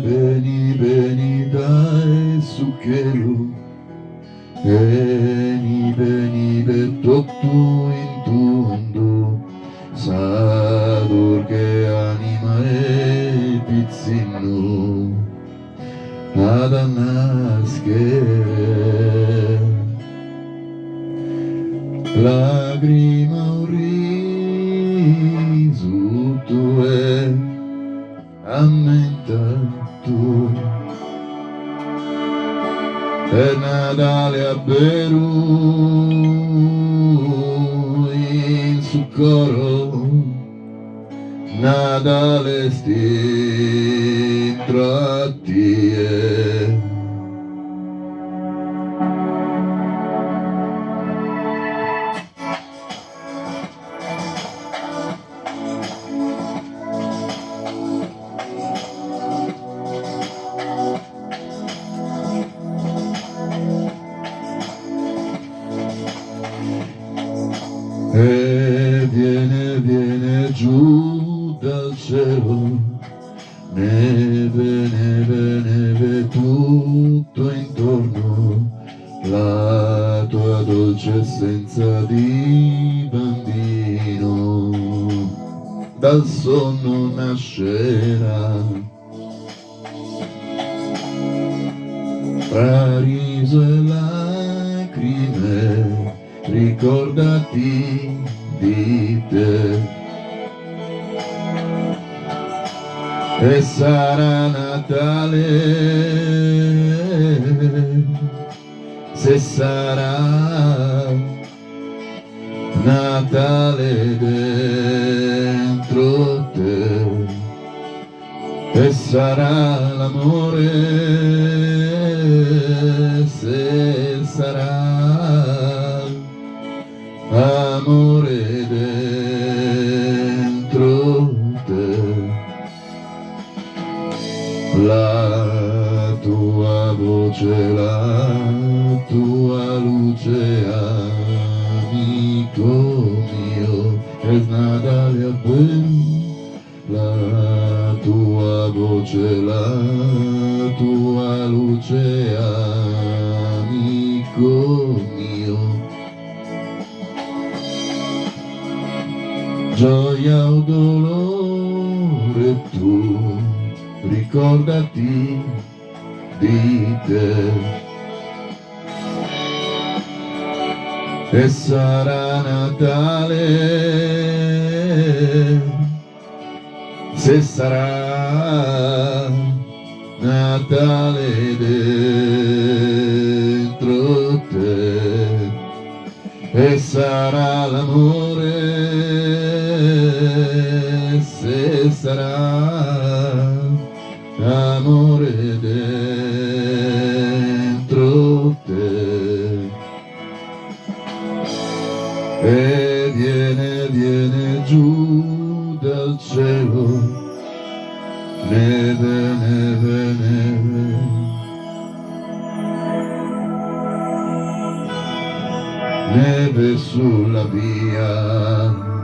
Beni beni dai sukkelu, beni betoktu intundu, sadur che anima e pizzinu, adanaske, lagrima un riso tu è, ammenta tu. E Natale a Beru in su coro, Natale sti tratti e viene giù dal cielo, neve tutto intorno, la tua dolce essenza di bambino, dal sonno nascerà, tra riso e lacrime, ricordati di te. E sarà Natale, se sarà Natale dentro te, e sarà l'amore, se sarà amore dentro te. La tua voce, la tua luce, amico mio, è Natale a Beru. La tua voce, la tua luce, amico mio. Gioia o dolore tu, ricordati di te. E sarà Natale, se sarà Natale dentro te, e sarà l'amore, se sarà amore dentro te. E viene giù dal cielo, neve sulla via.